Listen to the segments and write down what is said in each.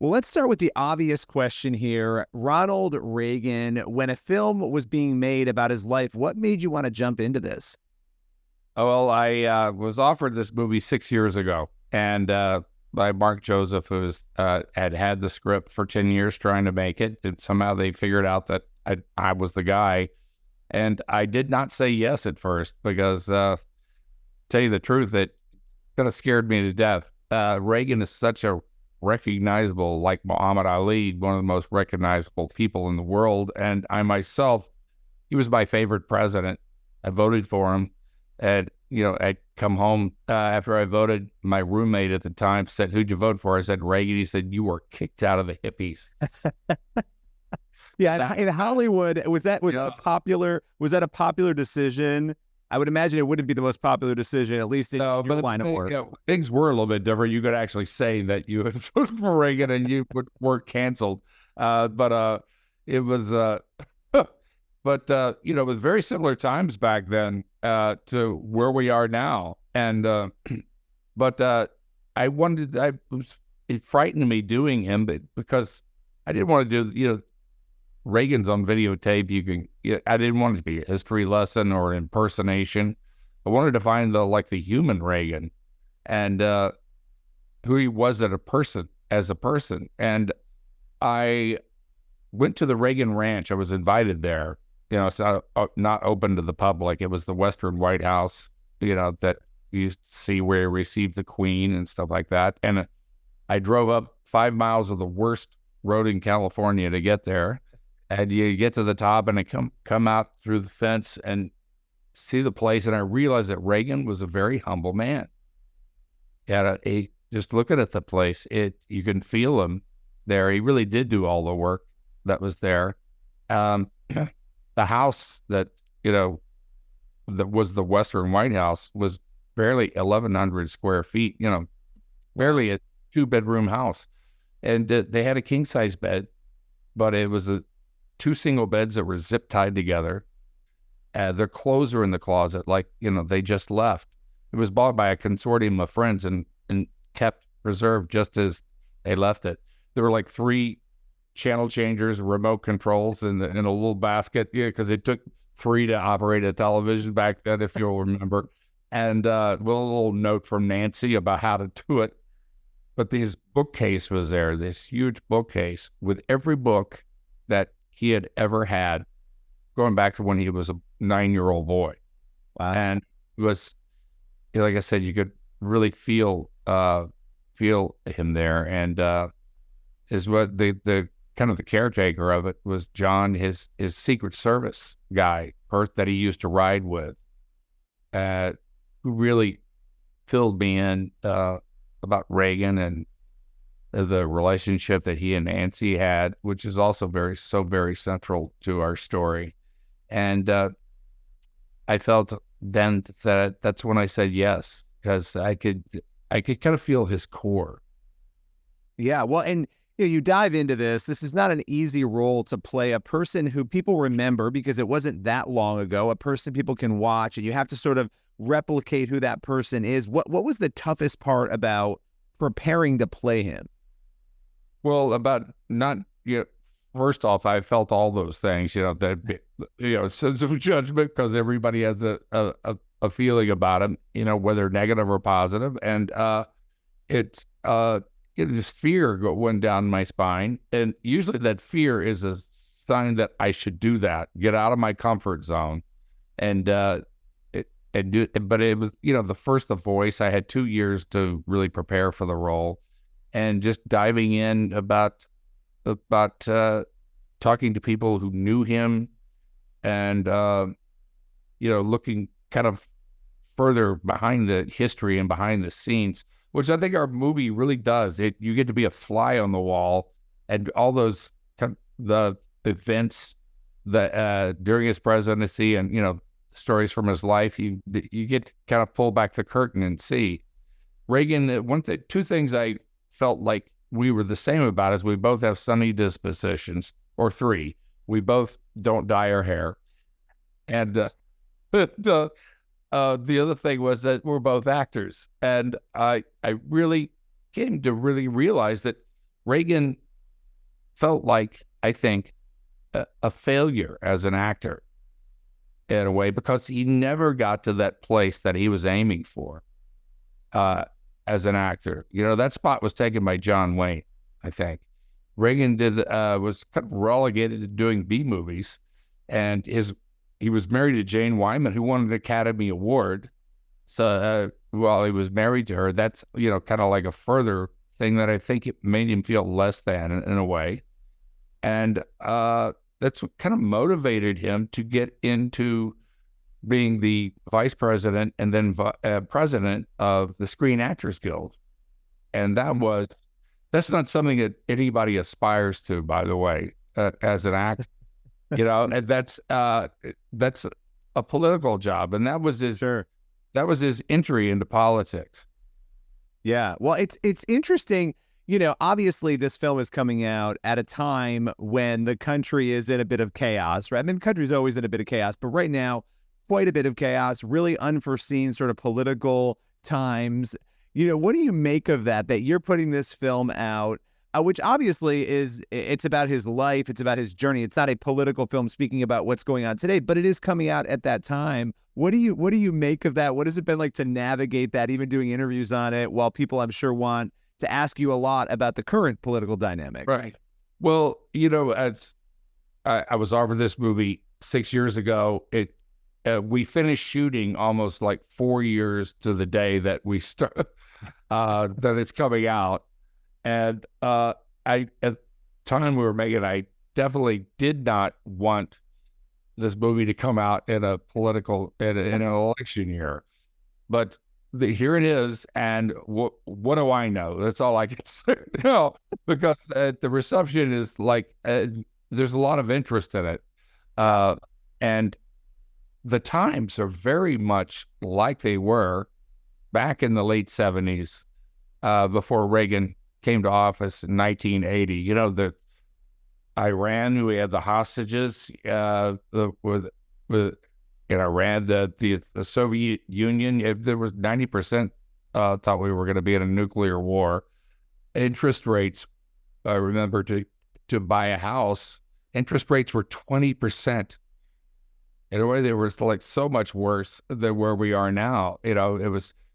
Well, let's start with the obvious question here. Ronald Reagan, when a film was being made about his life, what made you want to jump into this? Oh, well, I was offered this movie 6 years ago, and by Mark Joseph, who had the script for 10 years trying to make it. And somehow they figured out that I was the guy. And I did not say yes at first because, tell you the truth, it kind of scared me to death. Reagan is such a recognizable, like Muhammad Ali, one of the most recognizable people in the world. And I myself, he was my favorite president. I voted for him. And, I'd come home after I voted. My roommate at the time said, "Who'd you vote for?" I said, "Reagan." He said, "You were kicked out of the hippies." Yeah, in Hollywood, was that a popular decision? I would imagine it wouldn't be the most popular decision, at least in No, your but line of work. things were a little bit different. You could actually say that you had voted for Reagan and you weren't canceled. But it was, it was very similar times back then to where we are now. And but it frightened me doing him, because I didn't want to do, Reagan's on videotape. I didn't want it to be a history lesson or impersonation. I wanted to find the human Reagan and who he was as a person. And I went to the Reagan Ranch. I was invited there. It's not open to the public. It was the Western White House, that you used to see where he received the Queen and stuff like that. And I drove up 5 miles of the worst road in California to get there. And you get to the top and I come out through the fence and see the place. And I realized that Reagan was a very humble man. Just looking at the place, you can feel him there. He really did do all the work that was there. The house that was the Western White House was barely 1,100 square feet, barely a 2-bedroom house. And they had a king-size bed, but it was two single beds that were zip tied together. Their clothes are in the closet, they just left. It was bought by a consortium of friends and kept preserved just as they left it. There were 3 channel changers, remote controls in a little basket, because it took 3 to operate a television back then, if you'll remember. And a little note from Nancy about how to do it. But his bookcase was there, this huge bookcase with every book that he had ever had, going back to when he was a 9-year-old boy. Wow. And it was, like I said, you could really feel him there. And is what the kind of the caretaker of it was John, his Secret Service guy, that he used to ride with, who really filled me in about Reagan and the relationship that he and Nancy had, which is also very central to our story. And I felt then that that's when I said yes, because I could kind of feel his core. Yeah, well, and you dive into this. This is not an easy role to play, a person who people remember because it wasn't that long ago, a person people can watch, and you have to sort of replicate who that person is. What was the toughest part about preparing to play him? Well, about not, first off, I felt all those things, that, sense of judgment, because everybody has a feeling about him, whether negative or positive. And it's just fear went down my spine. And usually that fear is a sign that I should do that, get out of my comfort zone. And but it was, the first The Voice. I had 2 years to really prepare for the role, and just diving in about talking to people who knew him, and looking kind of further behind the history and behind the scenes, which I think our movie really does. You get to be a fly on the wall, and all those the events that during his presidency, and stories from his life, you get to kind of pull back the curtain and see Reagan. Two things I felt like we were the same about is we both have sunny dispositions, or 3. We both don't dye our hair, and the other thing was that we're both actors, and I really came to really realize that Reagan felt like, I think, a failure as an actor in a way, because he never got to that place that he was aiming for as an actor. You know, that spot was taken by John Wayne, I think. Reagan was kind of relegated to doing B movies, and he was married to Jane Wyman, who won an Academy Award. So while he was married to her, that's, you know, kind of like a further thing that I think it made him feel less than in a way. And that's what kind of motivated him to get into being the vice president and then president of the Screen Actors Guild. And that's not something that anybody aspires to, by the way, as an actor. You know, and that's a political job, and that was his entry into politics. Yeah, well, it's interesting. You know, obviously, this film is coming out at a time when the country is in a bit of chaos, right? I mean, the country's always in a bit of chaos, but right now, quite a bit of chaos, really unforeseen sort of political times. You know, what do you make of that you're putting this film out, which obviously it's about his life, it's about his journey. It's not a political film speaking about what's going on today, but it is coming out at that time. What do you make of that? What has it been like to navigate that, even doing interviews on it, while people, I'm sure, want to ask you a lot about the current political dynamic? Right. Well, you know, as I was offered this movie 6 years ago, we finished shooting almost like 4 years to the day that we start that it's coming out. And at the time we were making, I definitely did not want this movie to come out in a political, in an election year. But here it is, and what do I know? That's all I can say. No, because the reception is like, there's a lot of interest in it. And the times are very much like they were back in the late 70s, before Reagan came to office in 1980. You know, the Iran, we had the hostages with in Iran, the Soviet Union. There was 90% thought we were going to be in a nuclear war. Interest rates, I remember, to buy a house, interest rates were 20%. In a way, they were like so much worse than where we are now. You know,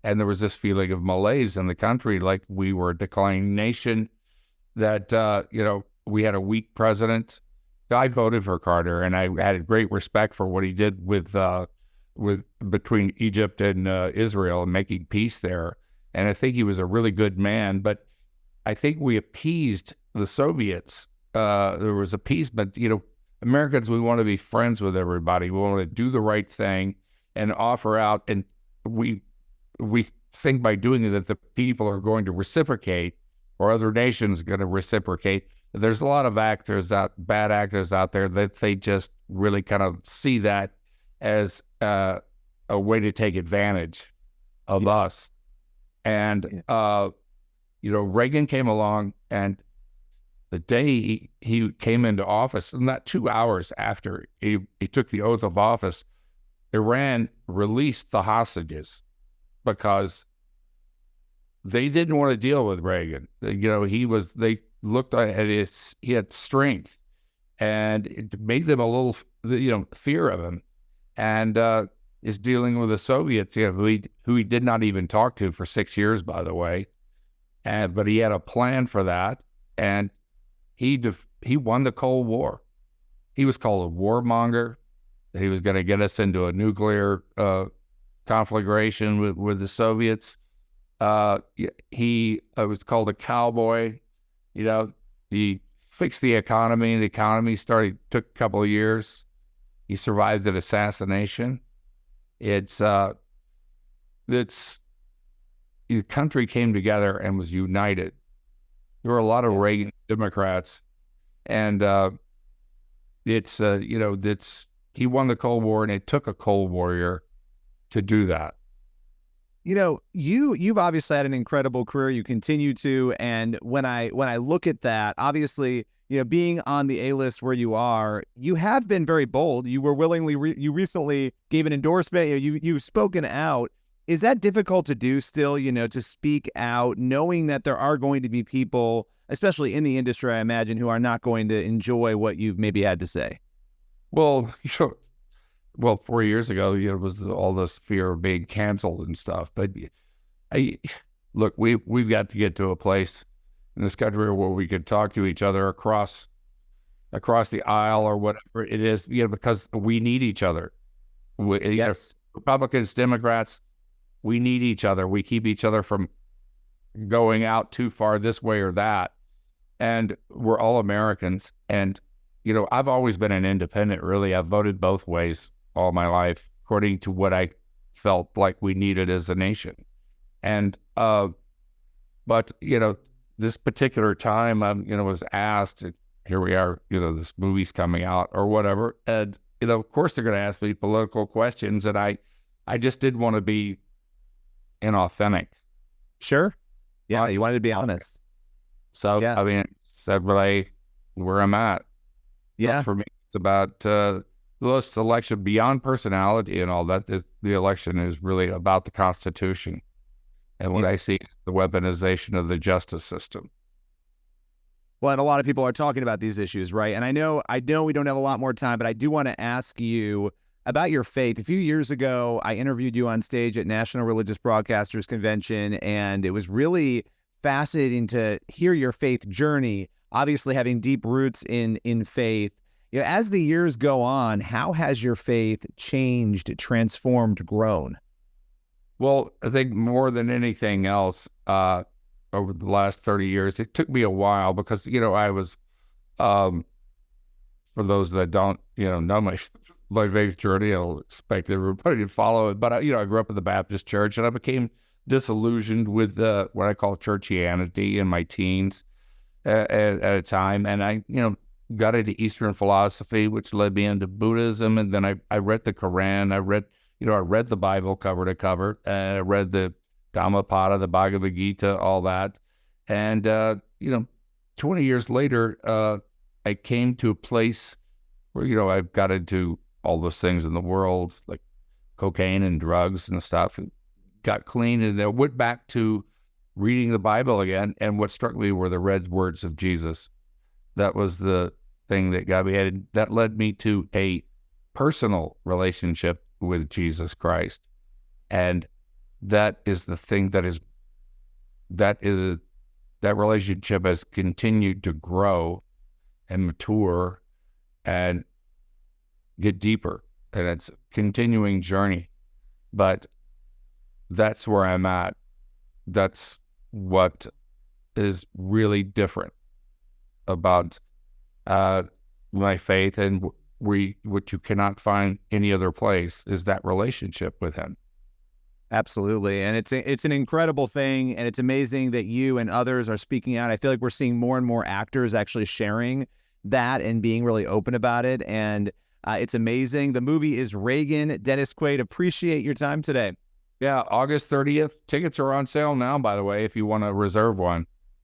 and there was this feeling of malaise in the country, like we were a declining nation, that, you know, we had a weak president. I voted for Carter, and I had great respect for what he did with between Egypt and Israel and making peace there. And I think he was a really good man. But I think we appeased the Soviets. There was appeasement. You know, Americans, we want to be friends with everybody. We want to do the right thing and offer out. And we think by doing it that the people are going to reciprocate, or other nations are going to reciprocate. There's a lot of bad actors out there, that they just really kind of see that as a way to take advantage of us. And, you know, Reagan came along, and the day he came into office, not 2 hours after he took the oath of office, Iran released the hostages because they didn't want to deal with Reagan. You know, they looked at he had strength, and it made them a little, you know, fear of him. And is dealing with the Soviets, you know, who he did not even talk to for 6 years, by the way. But he had a plan for that, and he won the Cold War. He was called a warmonger, that he was going to get us into a nuclear conflagration with the Soviets. He was called a cowboy. You know, he fixed the economy. The economy took a couple of years. He survived an assassination. The country came together and was united. There were a lot of Reagan Democrats, and he won the Cold War, and it took a Cold Warrior to do that. You know, you've obviously had an incredible career. You continue to, and when I look at that, obviously, you know, being on the A-list where you are, you have been very bold. You were you recently gave an endorsement. You've spoken out. Is that difficult to do still? You know, to speak out, knowing that there are going to be people, especially in the industry, I imagine, who are not going to enjoy what you've maybe had to say? Well, 4 years ago, it was all this fear of being canceled and stuff. But look, we've got to get to a place in this country where we could talk to each other across the aisle or whatever it is, because we need each other. Yes. Republicans, Democrats, we need each other. We keep each other from going out too far this way or that. And we're all Americans. And, I've always been an independent, really. I've voted both ways all my life, according to what I felt like we needed as a nation. And, but, this particular time, was asked, here we are, this movie's coming out or whatever. And, of course they're going to ask me political questions. And I just didn't want to be inauthentic. Sure. Yeah. You wanted to be honest. So, yeah. Said where I'm at. Yeah. But for me, it's about this election beyond personality and all that. The election is really about the Constitution. And what I see is the weaponization of the justice system. Well, and a lot of people are talking about these issues, right? And I know we don't have a lot more time, but I do want to ask you about your faith. A few years ago, I interviewed you on stage at National Religious Broadcasters Convention, and it was really fascinating to hear your faith journey, obviously having deep roots in faith. As the years go on, how has your faith changed, transformed, grown? Well, I think more than anything else, over the last 30 years, it took me a while because, I was, for those that don't, know my faith journey, I don't expect everybody to follow it. But, I grew up in the Baptist church, and I became disillusioned with what I call churchianity in my teens at a time. And I, got into Eastern philosophy, which led me into Buddhism. And then I read the Quran. I read the Bible cover to cover. I read the Dhammapada, the Bhagavad Gita, all that. And, 20 years later, I came to a place where, I've got into all those things in the world, like cocaine and drugs and stuff, and got clean. And then went back to reading the Bible again. And what struck me were the red words of Jesus. That was the thing that got me headed. That led me to a personal relationship with Jesus Christ. And that is the thing that relationship has continued to grow and mature and get deeper. And it's a continuing journey. But that's where I'm at. That's what is really different about my faith, and what you cannot find any other place is that relationship with him. Absolutely. And it's an incredible thing. And it's amazing that you and others are speaking out. I feel like we're seeing more and more actors actually sharing that and being really open about it. And it's amazing. The movie is Reagan. Dennis Quaid, appreciate your time today. Yeah, August 30th. Tickets are on sale now, by the way, if you want to reserve one.